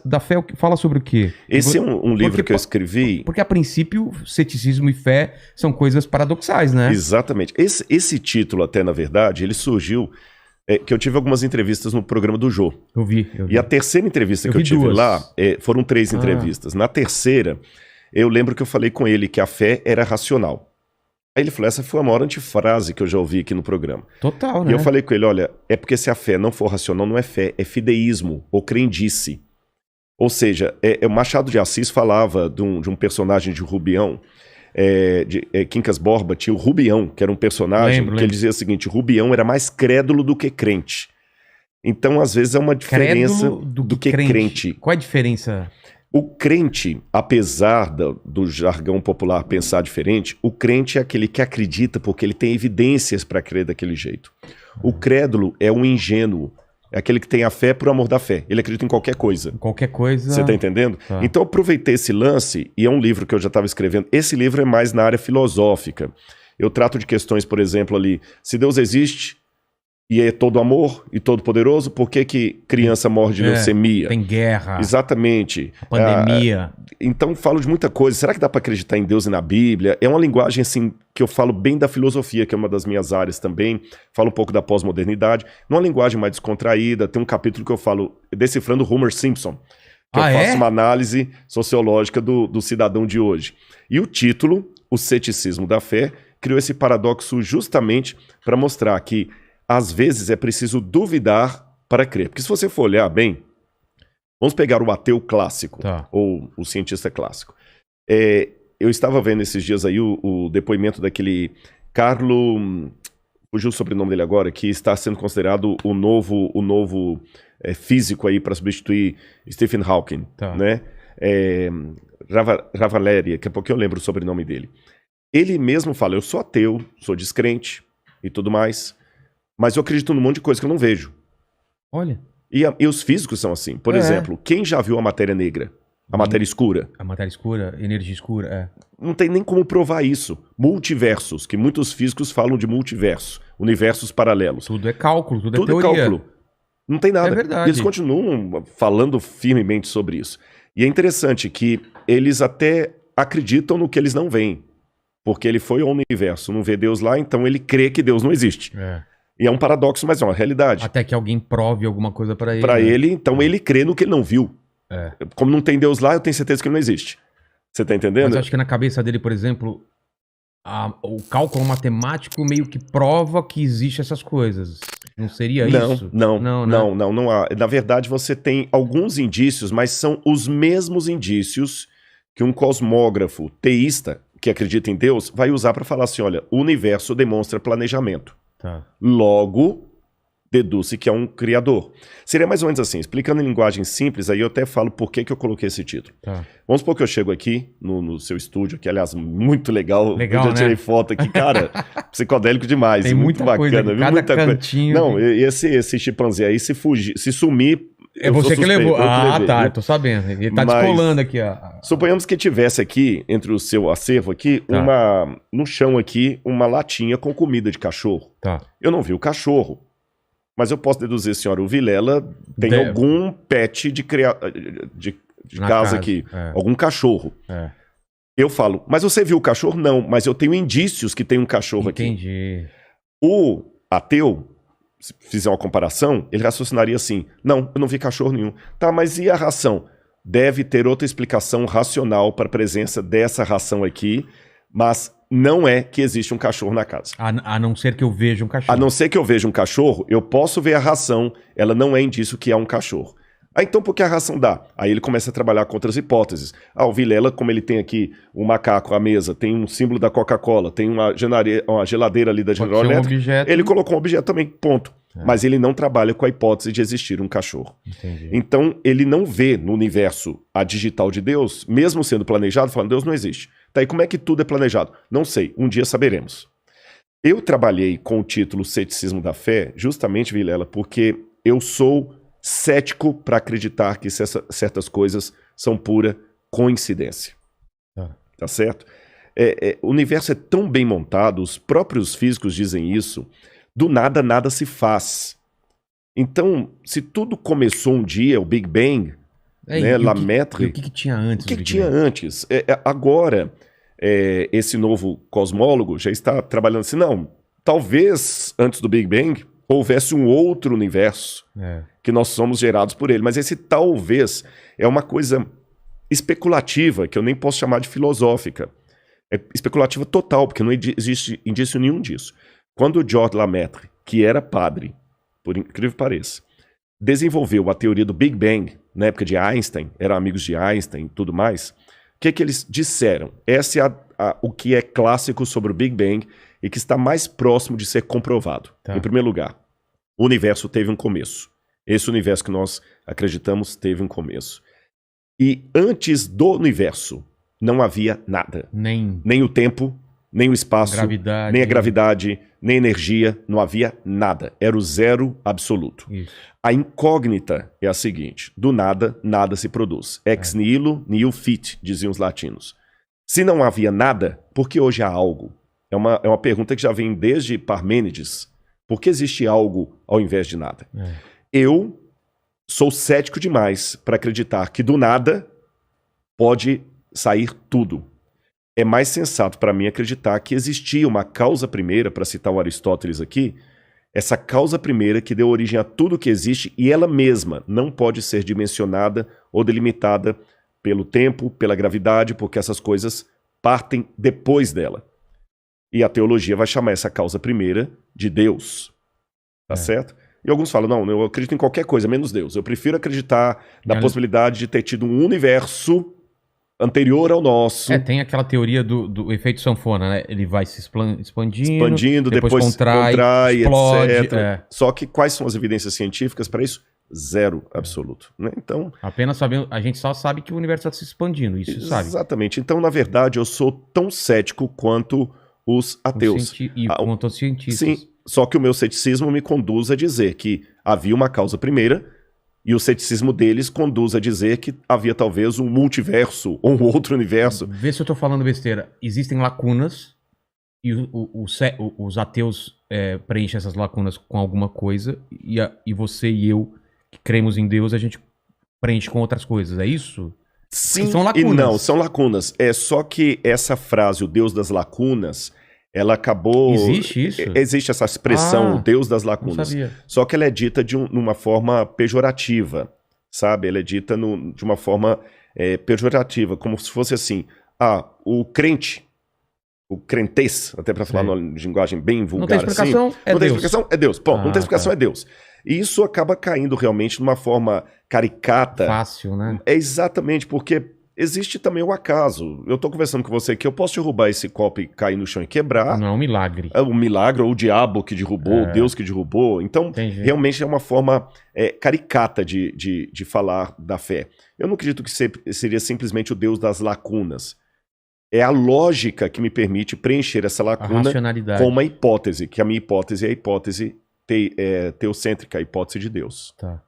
da fé fala sobre o quê? Esse é um livro que eu escrevi. Porque, a princípio, ceticismo e fé são coisas paradoxais, né? Exatamente. Esse título, até, na verdade, ele surgiu... que eu tive algumas entrevistas no programa do Jô. Eu vi. E a terceira entrevista que eu tive duas. lá, foram 3 entrevistas. Na terceira, eu lembro que eu falei com ele que a fé era racional. Aí ele falou, essa foi a maior antifrase que eu já ouvi aqui no programa. Total, né? E eu falei com ele, olha, é porque se a fé não for racional, não é fé, é fideísmo, ou crendice. Ou seja, o Machado de Assis falava de um personagem de Rubião, Quincas Borba tinha o Rubião, que era um personagem que ele dizia o seguinte, Rubião era mais crédulo do que crente. Então, às vezes, é uma diferença do que crente. Qual é a diferença? O crente, apesar do jargão popular pensar diferente, o crente é aquele que acredita porque ele tem evidências para crer daquele jeito. O crédulo é um ingênuo, é aquele que tem a fé por amor da fé. Ele acredita em qualquer coisa. Qualquer coisa... Você tá entendendo? Tá. Então eu aproveitei esse lance, e é um livro que eu já estava escrevendo. Esse livro é mais na área filosófica. Eu trato de questões, por exemplo, ali, se Deus existe... e é todo amor e todo poderoso, por que criança morre de leucemia? Tem guerra. Exatamente. Pandemia. Então falo de muita coisa. Será que dá para acreditar em Deus e na Bíblia? É uma linguagem assim que eu falo bem da filosofia, que é uma das minhas áreas também. Falo um pouco da pós-modernidade. Numa linguagem mais descontraída. Tem um capítulo que eu falo decifrando Homer Simpson. Que eu faço uma análise sociológica do cidadão de hoje. E o título, O Ceticismo da Fé, criou esse paradoxo justamente para mostrar que às vezes é preciso duvidar para crer. Porque se você for olhar bem, vamos pegar o ateu clássico, ou o cientista clássico. Eu estava vendo esses dias aí o depoimento daquele Carlo, fugiu o sobrenome dele agora, que está sendo considerado o novo físico aí para substituir Stephen Hawking, né? Ravaleri, daqui a pouco eu lembro o sobrenome dele. Ele mesmo fala, eu sou ateu, sou descrente e tudo mais... mas eu acredito num monte de coisa que eu não vejo. Olha. E os físicos são assim. Por exemplo, quem já viu a matéria negra? A matéria escura? A matéria escura, energia escura, Não tem nem como provar isso. Multiversos, que muitos físicos falam de multiverso. Universos paralelos. Tudo é cálculo, tudo é teoria. Tudo é cálculo. Não tem nada. É verdade. E eles continuam falando firmemente sobre isso. E é interessante que eles até acreditam no que eles não veem. Porque ele foi ao universo, não vê Deus lá, então ele crê que Deus não existe. E é um paradoxo, mas é uma realidade. Até que alguém prove alguma coisa para ele. Para ele, então ele crê no que ele não viu. Como não tem Deus lá, eu tenho certeza que ele não existe. Você tá entendendo? Mas eu acho que na cabeça dele, por exemplo, o cálculo matemático meio que prova que existem essas coisas. Não seria isso? Não há. Na verdade, você tem alguns indícios, mas são os mesmos indícios que um cosmógrafo teísta, que acredita em Deus, vai usar para falar assim, olha, o universo demonstra planejamento. Logo, deduz-se que é um criador. Seria mais ou menos assim, explicando em linguagem simples, aí eu até falo por que eu coloquei esse título. Vamos supor que eu chego aqui no seu estúdio, que aliás, muito legal. Eu já tirei foto aqui, cara, psicodélico demais. Tem muito muita bacana, coisa, cada muita cantinho. Não, esse chimpanzé aí, se fugir, se sumir... É você que levou. Eu tô sabendo. Ele tá descolando aqui, Suponhamos que tivesse aqui, entre o seu acervo aqui, no chão aqui, uma latinha com comida de cachorro. Eu não vi o cachorro. Mas eu posso deduzir, senhora, o Vilela tem algum pet de casa aqui. Algum cachorro. Eu falo, mas você viu o cachorro? Não, mas eu tenho indícios que tem um cachorro aqui. Entendi. O ateu, se fizer uma comparação, ele raciocinaria assim, não, eu não vi cachorro nenhum. Tá, mas e a ração? Deve ter outra explicação racional para a presença dessa ração aqui, mas não é que existe um cachorro na casa. A não ser que eu veja um cachorro. A não ser que eu veja um cachorro, eu posso ver a ração, ela não é indício que há um cachorro. Então por que a ração dá? Aí ele começa a trabalhar com outras hipóteses. O Vilela, como ele tem aqui um macaco à mesa, tem um símbolo da Coca-Cola, tem uma geladeira ali da General Electric, ele colocou um objeto também, ponto. Mas ele não trabalha com a hipótese de existir um cachorro. Entendi. Então ele não vê no universo a digital de Deus, mesmo sendo planejado, falando, Deus não existe. Tá, e como é que tudo é planejado? Não sei, um dia saberemos. Eu trabalhei com o título Ceticismo da Fé, justamente, Vilela, porque eu sou cético para acreditar que certas coisas são pura coincidência. Tá certo? O universo é tão bem montado, os próprios físicos dizem isso, do nada, nada se faz. Então, se tudo começou um dia, o Big Bang, né? Lemaitre. E o que tinha antes? O que tinha antes? Agora, esse novo cosmólogo já está trabalhando assim, não, talvez antes do Big Bang houvesse um outro universo que nós somos gerados por ele, mas esse talvez é uma coisa especulativa, que eu nem posso chamar de filosófica. É especulativa total, porque não existe indício nenhum disso. Quando o Georges Lemaitre, que era padre, por incrível que pareça, desenvolveu a teoria do Big Bang, na época de Einstein, eram amigos de Einstein e tudo mais, o que eles disseram? Esse é o que é clássico sobre o Big Bang e que está mais próximo de ser comprovado. Em primeiro lugar, o universo teve um começo. Esse universo que nós acreditamos teve um começo. E antes do universo, não havia nada. Nem o tempo, nem o espaço, nem a gravidade, nem a energia, não havia nada. Era o zero absoluto. Isso. A incógnita é a seguinte: do nada, nada se produz. Ex nihilo, nihil fit, diziam os latinos. Se não havia nada, por que hoje há algo? É uma pergunta que já vem desde Parmênides. Por que existe algo ao invés de nada? Eu sou cético demais para acreditar que do nada pode sair tudo. É mais sensato para mim acreditar que existia uma causa primeira, para citar o Aristóteles aqui, essa causa primeira que deu origem a tudo que existe e ela mesma não pode ser dimensionada ou delimitada pelo tempo, pela gravidade, porque essas coisas partem depois dela. E a teologia vai chamar essa causa primeira de Deus. Tá certo? E alguns falam, não, eu acredito em qualquer coisa, menos Deus. Eu prefiro acreditar na possibilidade de ter tido um universo anterior ao nosso. Tem aquela teoria do efeito sanfona, né? Ele vai se expandindo, depois contrai, explode, etc. Só que quais são as evidências científicas para isso? Zero absoluto. Né? Então, apenas sabendo, a gente só sabe que o universo está se expandindo, isso sabe. Exatamente. Então, na verdade, eu sou tão cético quanto os ateus. Quanto os cientistas. Sim, só que o meu ceticismo me conduz a dizer que havia uma causa primeira e o ceticismo deles conduz a dizer que havia talvez um multiverso ou um outro universo. Vê se eu tô falando besteira. Existem lacunas e os ateus preenchem essas lacunas com alguma coisa e você e eu, que cremos em Deus, a gente preenche com outras coisas. É isso? Sim são lacunas. E não, são lacunas. É só que essa frase, o Deus das lacunas, ela acabou... Existe isso? Existe essa expressão, o Deus das lacunas. Não sabia. Só que ela é dita de uma forma pejorativa, sabe? Ela é dita de uma forma pejorativa, como se fosse assim, o crente, o crentez, até para falar numa linguagem bem vulgar. Não tem explicação, assim, não tem explicação, é Deus. Ponto, não tem explicação, é Deus. E isso acaba caindo realmente numa forma caricata. Fácil, né? É exatamente, porque existe também o acaso. Eu tô conversando com você aqui, eu posso derrubar esse copo e cair no chão e quebrar. Não é um milagre. É um milagre, ou o diabo que derrubou, o Deus que derrubou. Então, realmente é uma forma caricata de falar da fé. Eu não acredito que seria simplesmente o Deus das lacunas. É a lógica que me permite preencher essa lacuna com uma hipótese, que a minha hipótese é a hipótese teocêntrica, a hipótese de Deus. Tá.